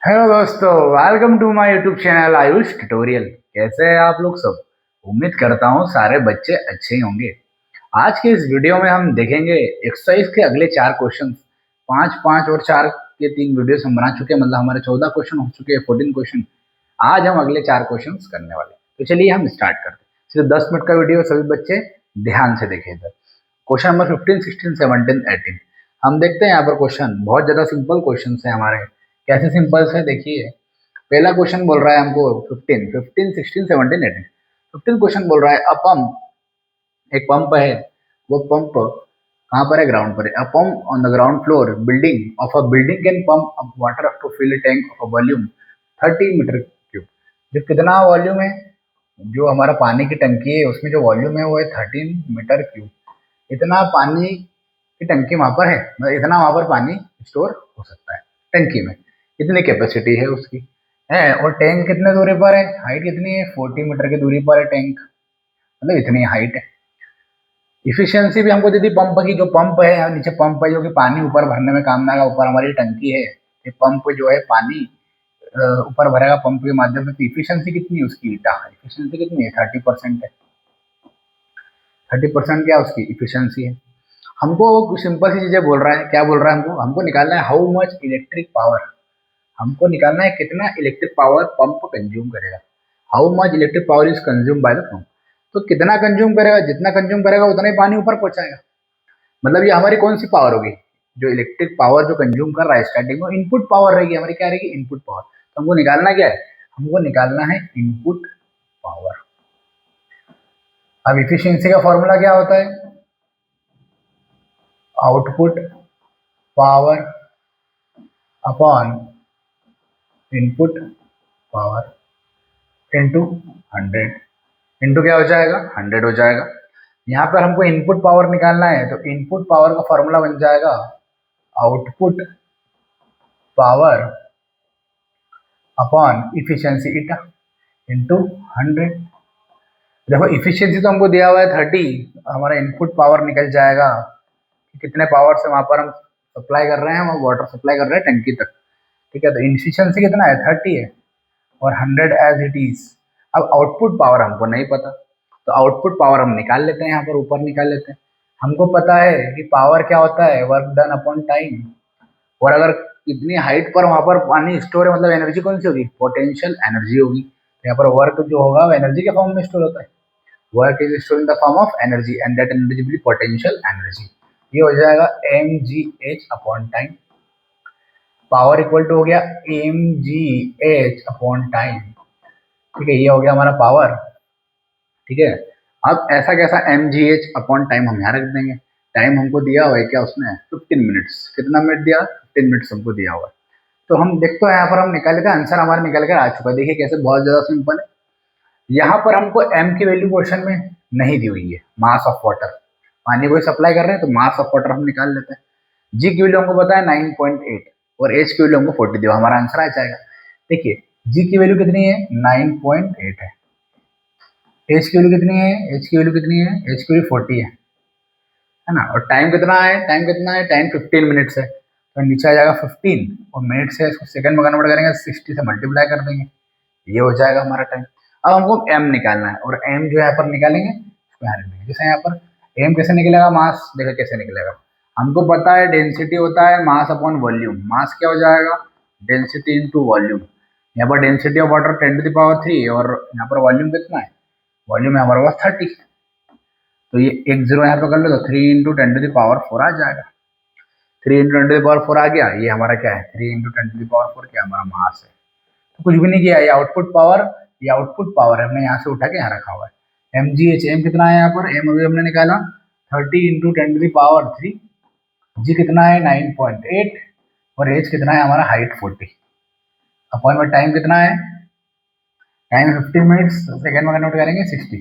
Hello दोस्तों, welcome to my YouTube channel Ayush tutorial. कैसे हैं आप लोग सब? उम्मीद करता हूँ सारे बच्चे अच्छे ही होंगे। आज के इस वीडियो में हम देखेंगे एक्सरसाइज के अगले 4 क्वेश्चन। 5 5 और 4 के 3 वीडियोस हम बना चुके हैं, मतलब हमारे 14 क्वेश्चन हो चुके हैं, 14 क्वेश्चन। आज हम अगले 4 क्वेश्चन करने वाले हैं। तो चलिए हम स्टार्ट करते हैं। सिर्फ 10 मिनट का वीडियो, सभी बच्चे ध्यान से देखें। इधर क्वेश्चन नंबर 15, 16, 17, 18 हम देखते हैं। यहाँ पर क्वेश्चन बहुत ज्यादा सिंपल क्वेश्चन है हमारे। कैसे सिंपल है देखिए। पहला क्वेश्चन बोल रहा है हमको 15, 15, 16, 17, 18। 15 क्वेश्चन बोल रहा है अ पंप, एक पंप है। वो पंप कहाँ पर है? ग्राउंड पर है। A pump on the ground floor building of a building can pump up water up to fill a tank of a volume 30 metre cube. जो कितना वॉल्यूम है, जो हमारा पानी की टंकी है उसमें जो वॉल्यूम है वो है 13 मीटर क्यूब। इतना पानी की टंकी वहां पर है, मतलब इतना वहां पर पानी स्टोर हो सकता है टंकी में। इतनी कैपेसिटी है उसकी है। और टैंक कितने दूरी पर है? हाइट कितनी है? 40 मीटर की दूरी पर है टैंक, मतलब इतनी हाइट है। इफिशियंसी भी हमको दे दी पंप की। जो पंप है, यहाँ नीचे पंप है जो कि पानी ऊपर भरने में काम में आएगा। ऊपर हमारी टंकी है, ये पंप जो है पानी ऊपर भरेगा पंप के माध्यम से। इफिशियंसी कितनी है उसकी? इफिशियंसी कितनी है? 30% है। 30% क्या उसकी इफिशियंसी है। हमको कुछ सिंपल सी चीजें बोल रहा है। क्या बोल रहा है? हमको हमको निकालना है हाउ मच इलेक्ट्रिक पावर। हमको निकालना है कितना इलेक्ट्रिक पावर पंप कंज्यूम करेगा। How much electric power is consume by the pump. तो कितना कंज्यूम करेगा? जितना कंज्यूम करेगा उतना ही पानी ऊपर पहुंचाएगा। मतलब ये हमारी कौन सी पावर होगी? जो इलेक्ट्रिक पावर जो कंज्यूम कर रहा है स्टार्टिंग में, इनपुट पावर रहेगी हमारी। क्या रहेगी? Input power. तो हमको निकालना क्या है? हमको निकालना है इनपुट पावर। अब इफिशियंसी का फॉर्मूला क्या होता है? Output power upon input power into 100। Into क्या हो जाएगा? 100 हो जाएगा। यहाँ पर हमको इनपुट पावर निकालना है, तो इनपुट पावर का फॉर्मूला बन जाएगा output power upon efficiency eta into 100। देखो इफिशियंसी तो हमको दिया हुआ है 30, हमारा इनपुट पावर निकल जाएगा कि कितने पावर से वहां पर हम सप्लाई कर रहे हैं, वो वाटर सप्लाई कर रहे हैं टंकी तक। ठीक है, तो इफिशियंसी कितना है? 30 है, और 100 एज इट इज। अब आउटपुट पावर हमको नहीं पता, तो आउटपुट पावर हम निकाल लेते हैं। यहाँ पर ऊपर निकाल लेते हैं। हमको पता है कि पावर क्या होता है? Work done upon time. और अगर इतनी हाइट पर वहां पर पानी स्टोर है, मतलब एनर्जी कौन सी होगी? पोटेंशियल एनर्जी होगी। तो यहाँ पर वर्क जो होगा वो एनर्जी के फॉर्म में स्टोर होता है। Work is store in the form of energy and that energy will be potential energy. ये हो जाएगा mgh upon time. Power equal to हो गया mgh अपॉन टाइम। ठीक है, ये हो गया हमारा पावर। ठीक है, अब ऐसा कैसा mgh अपॉन टाइम हम यहाँ रख देंगे। टाइम हमको दिया हुआ है क्या उसने? 15 मिनट्स। कितना मिनट दिया? 15 मिनट्स हमको दिया हुआ है। तो हम देखते हैं, यहाँ पर हम निकाल लेते हैं। आंसर हमारा निकल कर आ चुका है। देखिए कैसे, बहुत ज्यादा सिंपल है। यहाँ पर हमको m की वैल्यू क्वेश्चन में नहीं दी हुई है। मास ऑफ वाटर, पानी को सप्लाई कर रहे हैं, तो मास ऑफ वाटर हम निकाल लेते हैं। जी की वैल्यू हमको पता है 9.8, और एच की वैल्यू हमको 40 दिया, हमारा आंसर आ जाएगा। देखिए जी की वैल्यू कितनी है? 9.8 है। एच की वैल्यू कितनी है? एच की वैल्यू कितनी है? एच की वैल्यू 40 है ना। और टाइम कितना है? टाइम कितना है? टाइम 15 मिनट्स है। तो नीचे आ जाएगा 15, और मिनट से इसको सेकंड में कन्वर्ट करेंगे, 60 से मल्टीप्लाई कर देंगे, ये हो जाएगा हमारा टाइम। अब हमको m निकालना है, और m जो यहाँ पर निकालेंगे उसको यहाँ रख देंगे। जैसे यहाँ पर m कैसे निकलेगा? मास, देखो कैसे निकलेगा। हमको पता है डेंसिटी होता है मास अपॉन वॉल्यूम। मास क्या हो जाएगा? Density into volume. यहाँ पर डेंसिटी ऑफ वाटर 10⁻3, और यहाँ पर वॉल्यूम कितना है? वॉल्यूम है हमारे पास 30। तो ये एक जीरो यहाँ पे कर लो, तो 3 इंटू 10⁻4 आ जाएगा। 3 इंटू 10⁻4 आ गया। ये हमारा क्या है? 3 इंटू 10⁻4 क्या? हमारा मास है। तो कुछ भी नहीं किया। ये आउटपुट पावर, ये आउटपुट पावर हमने यहाँ से उठा के यहाँ रखा हुआ है। mgh, m कितना है यहाँ पर? m अभी हमने निकाला 30 इंटू 10⁻3। जी कितना है? 9.8, और एच कितना है हमारा? हाइट 40। अपॉन में टाइम कितना है? टाइम 15 मिनट्स, सेकेंड में कन्वर्ट करेंगे 60।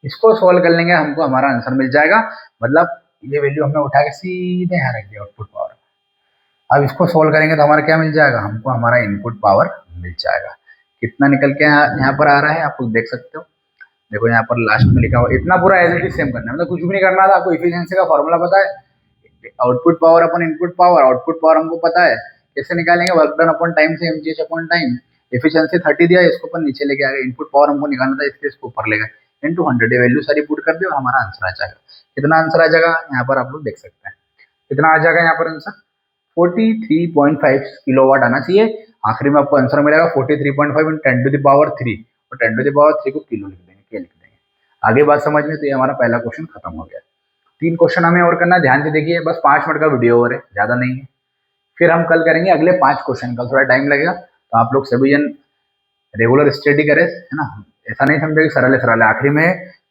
इसको सोल्व कर लेंगे, हमको हमारा आंसर मिल जाएगा। मतलब ये वैल्यू हमने उठा के सीधे यहाँ रख दिया, आउटपुट पावर। अब इसको सोल्व करेंगे तो हमारा क्या मिल जाएगा? हमको हमारा इनपुट पावर मिल जाएगा। कितना निकल के यहाँ पर आ रहा है, आप लोग देख सकते हो। देखो यहाँ पर लास्ट में लिखा हुआ, इतना पूरा एज इट इज सेम करना है, मतलब कुछ भी नहीं करना था। आपको इफिशियंसी का फॉर्मूला पता है, आउटपुट पावर अपन इनपुट पावर। आउटपुट पावर हमको पता है कैसे निकालेंगे, वर्क डन अपॉन टाइम से mgh अपॉन टाइम, एफिशिएंसी 30 दिया, इसको अपन नीचे लेके आ गए, इनपुट पावर हमको निकालना था इसलिए इसको ऊपर ले गए इनटू 100, ये वैल्यू सारी पुट कर दी और हमारा आंसर आ जाएगा। कितना आंसर आ जाएगा यहाँ पर आप लोग देख सकते हैं, कितना आ जाएगा यहाँ पर आंसर 43.5 किलोवाट आना चाहिए। आखिरी में आपको आंसर मिलेगा 43.5 × 10⁻³ और 10⁻³ को किलो लिख देंगे, क्या लिख देंगे। आगे बात समझ में, तो ये हमारा पहला क्वेश्चन खत्म हो गया। 3 क्वेश्चन हमें और करना, ध्यान से देखिए, बस 5 मिनट का वीडियो और है, ज्यादा नहीं है। फिर हम कल करेंगे अगले 5 क्वेश्चन, कल थोड़ा टाइम लगेगा, तो आप लोग सभी जन रेगुलर स्टडी करें, है ना। ऐसा नहीं समझे कि सरल है सरल है, आखिरी में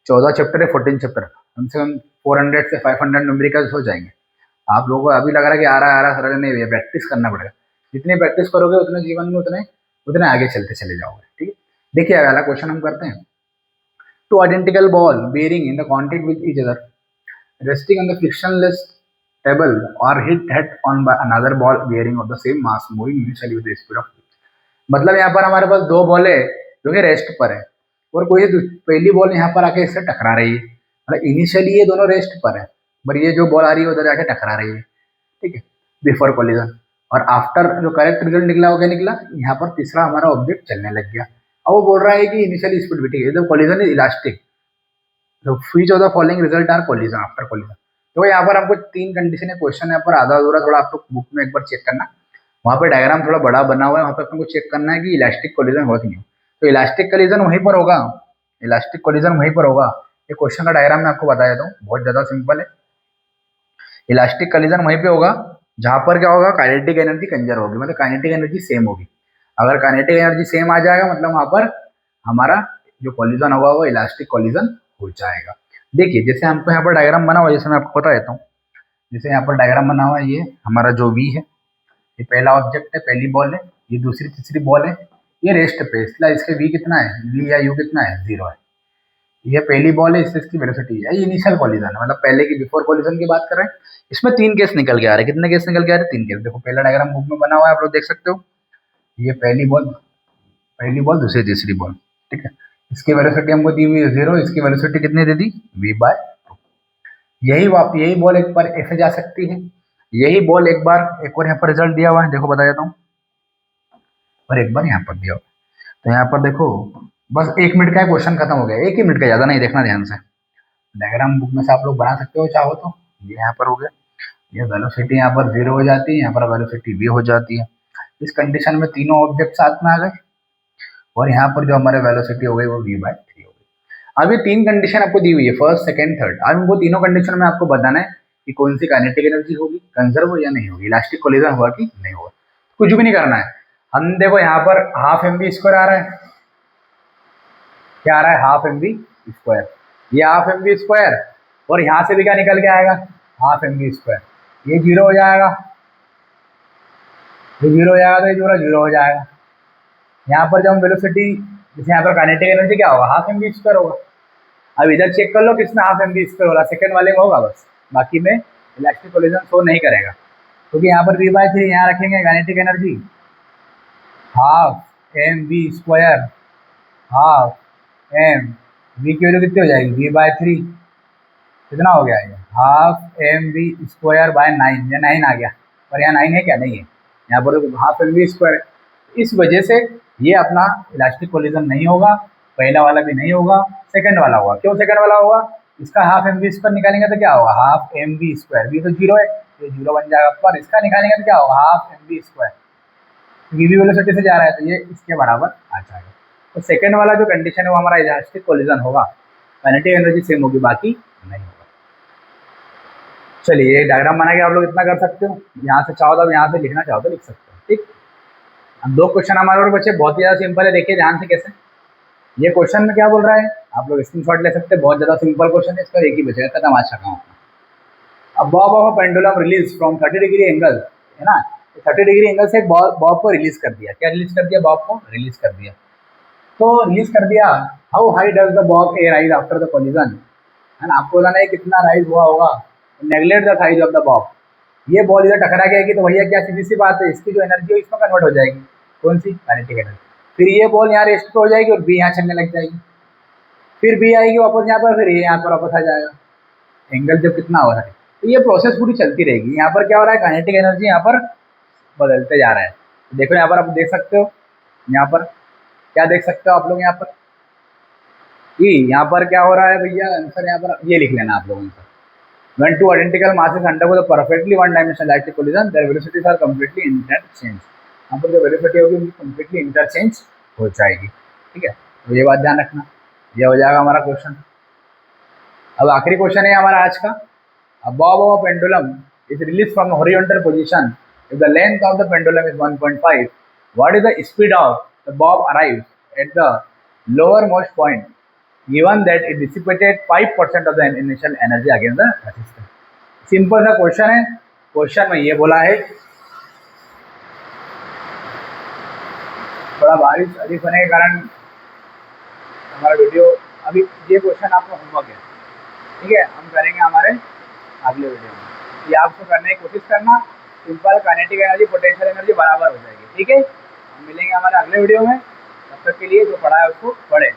14 चैप्टर है, 14 चैप्टर, कम से कम 400 से 500 न्यूमेरिकल्स हो जाएंगे। आप लोगों को अभी लग रहा है कि आ रहा सरल नहीं, है प्रैक्टिस करना पड़ेगा। जितनी प्रैक्टिस करोगे उतने जीवन में उतने आगे चलते चले जाओगे, ठीक है। देखिए अगला क्वेश्चन हम करते हैं। Two identical ball bearing in the contact with each other resting on the frictionless table or hit head on by another ball bearing of the same mass moving initially with the speed of मतलब यहाँ पर हमारे पास 2 ball है जो कि rest पर है और कोई पहली बॉल यहाँ पर आके इससे टकरा रही है, मतलब इनिशियली ये दोनों रेस्ट पर है, पर ये जो बॉल आ रही है उधर जाके टकरा रही है, ठीक है, बिफोर कोलिजन। और आफ्टर जो करेक्ट रिजल्ट निकला वो क्या निकला, यहाँ पर तीसरा हमारा ऑब्जेक्ट चलने लग गया। अब वो बोल रहा है कि इनिशियली स्पीड भी, ठीक है, जब कोलिजन इज इलास्टिक, तो which of the following result are collision after collision. तो यहाँ पर हमको 3 कंडीशन है, क्वेश्चन यहाँ पर आधा अधूरा, थोड़ा आप लोग बुक में एक बार चेक करना, वहाँ पे डायग्राम थोड़ा बड़ा बना हुआ है, वहाँ पे अपन को चेक करना है कि इलास्टिक कोलिजन हुआ कि नहीं। तो इलास्टिक कोलिजन वहीं पर होगा, इलास्टिक कोलिजन वहीं पर होगा। ये क्वेश्चन का डायग्राम मैं आपको बता देता हूँ, बहुत ज्यादा सिंपल है। इलास्टिक कोलिजन वहीं पे होगा जहाँ पर क्या होगा, काइनेटिक एनर्जी कंजर्व होगी, मतलब काइनेटिक एनर्जी सेम होगी। अगर काइनेटिक एनर्जी सेम आ जाएगा मतलब वहाँ पर हमारा जो कोलिजन होगा वो इलास्टिक कोलिजन हो जाएगा। देखिए जैसे हमको यहाँ पर डायग्राम बना हुआ है, जैसे मैं आपको बता देता हूँ, जैसे यहाँ पर डायग्राम बना हुआ है, ये हमारा जो वी है, ये पहला ऑब्जेक्ट है, पहली बॉल है, ये दूसरी तीसरी बॉल है, ये रेस्ट पे, इसलिए इसके वी कितना है, वी या यू कितना है, 0 है। ये पहली बॉल है, इससे इसकी वेलोसिटी है, ये इनिशियल कोलिजन है, मतलब पहले की बिफोर कोलिजन की बात कर रहे हैं। इसमें 3 केस निकल के आ रहे हैं, कितने केस निकल के आ रहे हैं, 3 केस। देखो पहला डायग्राम बुक में बना हुआ है, आप लोग देख सकते हो, ये पहली बॉल दूसरी तीसरी बॉल, ठीक है, इसकी वेलोसिटी हमको दी हुई है 0, इसकी वेलोसिटी कितनी दे दी, v/2। यही बॉल एक बार ऐसे जा सकती है, यही बॉल एक बार एक और यहाँ पर रिजल्ट दिया हुआ है, देखो बता देता हूँ, और एक बार यहाँ पर दिया हुआ है। तो यहाँ पर देखो बस 1 मिनट का क्वेश्चन खत्म हो गया, 1 ही मिनट का, ज़्यादा नहीं, देखना ध्यान से। डायग्राम बुक में से आप लोग बना सकते हो चाहो तो, ये यहाँ पर हो गया, ये वेलोसिटी यहाँ पर 0 हो जाती है, यहाँ पर वेलोसिटी v हो जाती है। इस कंडीशन में तीनों ऑब्जेक्ट साथ में आ गए और यहाँ पर जो हमारे वेलोसिटी हो गई वो v/3 हो गई। अब ये 3 कंडीशन आपको दी हुई है, फर्स्ट सेकंड थर्ड। अब वो तीनों कंडीशन में आपको बताना है कि कौन सी काइनेटिक एनर्जी होगी, कंजर्व या नहीं होगी, इलास्टिक कोलिजन हुआ कि नहीं होगा। कुछ भी नहीं करना है, हम देखो यहाँ पर हाफ mv² आ रहा है, क्या आ रहा है, हाफ mv², ये हाफ mv² और यहाँ से भी क्या निकल के आएगा, हाफ mv², ये 0 हो जाएगा, ये 0 हो जाएगा, तो ये पूरा 0 हो जाएगा। यहाँ पर जब हम वेलोसिटी, जैसे यहाँ पर काइनेटिक एनर्जी क्या होगा, हाफ mv² होगा। अब इधर चेक कर लो किसमें हाफ mv² हो रहा है, सेकंड वाले में होगा बस, बाकी में इलास्टिक कोलिजन शो नहीं करेगा, क्योंकि यहाँ पर v/3 यहाँ रखेंगे kinetic energy, half mv², half m, v की वैल्यू कितनी हो जाएगी, v/3, कितना हो गया, ये हाफ mv²/9, या 9 आ गया, पर यहाँ 9 है क्या, नहीं है, यहाँ पर तो हाफ mv²। इस वजह से ये अपना इलास्टिक कोलिजन नहीं होगा, पहला वाला भी नहीं होगा, सेकंड वाला होगा। क्यों सेकंड वाला होगा, इसका हाफ mv² निकालेंगे तो क्या होगा, हाफ mv², v तो 0 है, ये 0 बन जाएगा, पर इसका निकालेंगे तो क्या होगा, हाफ mv², v भी वेलोसिटी से जा रहा है तो ये इसके बराबर आ जाएगा। तो सेकंड वाला जो कंडीशन है वो हमारा इलास्टिक कोलिजन होगा, काइनेटिक एनर्जी सेम होगी, बाकी नहीं होगा। चलिए डायग्राम बना के आप लोग इतना कर सकते हो, यहाँ से चाहो तो यहाँ से लिखना चाहो तो लिख सकते हो, ठीक। अब 2 क्वेश्चन हमारे और बच्चे, बहुत ही ज़्यादा सिंपल है, देखिए ध्यान से कैसे। ये क्वेश्चन में क्या बोल रहा है, आप लोग स्क्रीनशॉट ले सकते हैं, बहुत ज़्यादा सिंपल क्वेश्चन है, इसका एक ही बचेगा, खत्म आज का काम। अब Bob of a pendulum release from 30 degree angle, है ना, 30 डिग्री एंगल से बॉब को रिलीज कर दिया, क्या रिलीज कर दिया, बॉब को रिलीज कर दिया। तो रिलीज कर दिया, how high does the Bob A rise after the collision, है ना, आपको बताना है कितना राइज हुआ होगा। Neglect the size of the Bob, ये बॉल इधर टकरा गया तो भैया क्या सीधी सी बात है, इसकी जो एनर्जी है इसमें कन्वर्ट हो जाएगी, कौन सी, काइनेटिक एनर्जी। फिर ये बॉल यहाँ रेस्ट पे हो जाएगी और बी यहाँ चलने लग जाएगी, फिर बी आएगी वापस यहाँ पर, फिर ये यहाँ पर वापस आ जाएगा, एंगल जब कितना हो रहा है। तो ये प्रोसेस पूरी चलती रहेगी। यहाँ पर क्या हो रहा है, काइनेटिक एनर्जी यहाँ पर बदलते जा रहा है। तो देखो यहाँ पर आप देख सकते हो, यहाँ पर क्या देख सकते हो आप लोग, यहाँ पर यहाँ पर क्या हो रहा है भैया, आंसर यहाँ पर ये लिख लेना आप लोगों को। When two identical masses undergo the perfectly one-dimensional electric collision, their velocities are completely interchange। यहाँ पर जो वेलोसिटी होगी उनकी completely interchange हो जाएगी। ठीक है, तो ये बात ध्यान रखना, ये हो जाएगा हमारा क्वेश्चन। अब आखिरी क्वेश्चन है हमारा आज का। A bob of a pendulum is released from a horizontal position if the length of the pendulum is 1.5. What is the speed of the bob arrives at the lowermost point, given that it dissipated 5% of the initial energy against the resistance? Simple सा question है। Question में ये बोला है, थोड़ा बारिश अधिक होने के कारण हमारा वीडियो अभी, ये क्वेश्चन आपका होमवर्क है, ठीक है, हम करेंगे हमारे अगले वीडियो में। ये आपको करने की कोशिश करना, simple kinetic energy potential energy बराबर हो जाएगी। ठीक है, हम मिलेंगे हमारे अगले वीडियो में, तब तक के लिए जो पढ़ा है उसको पढ़े।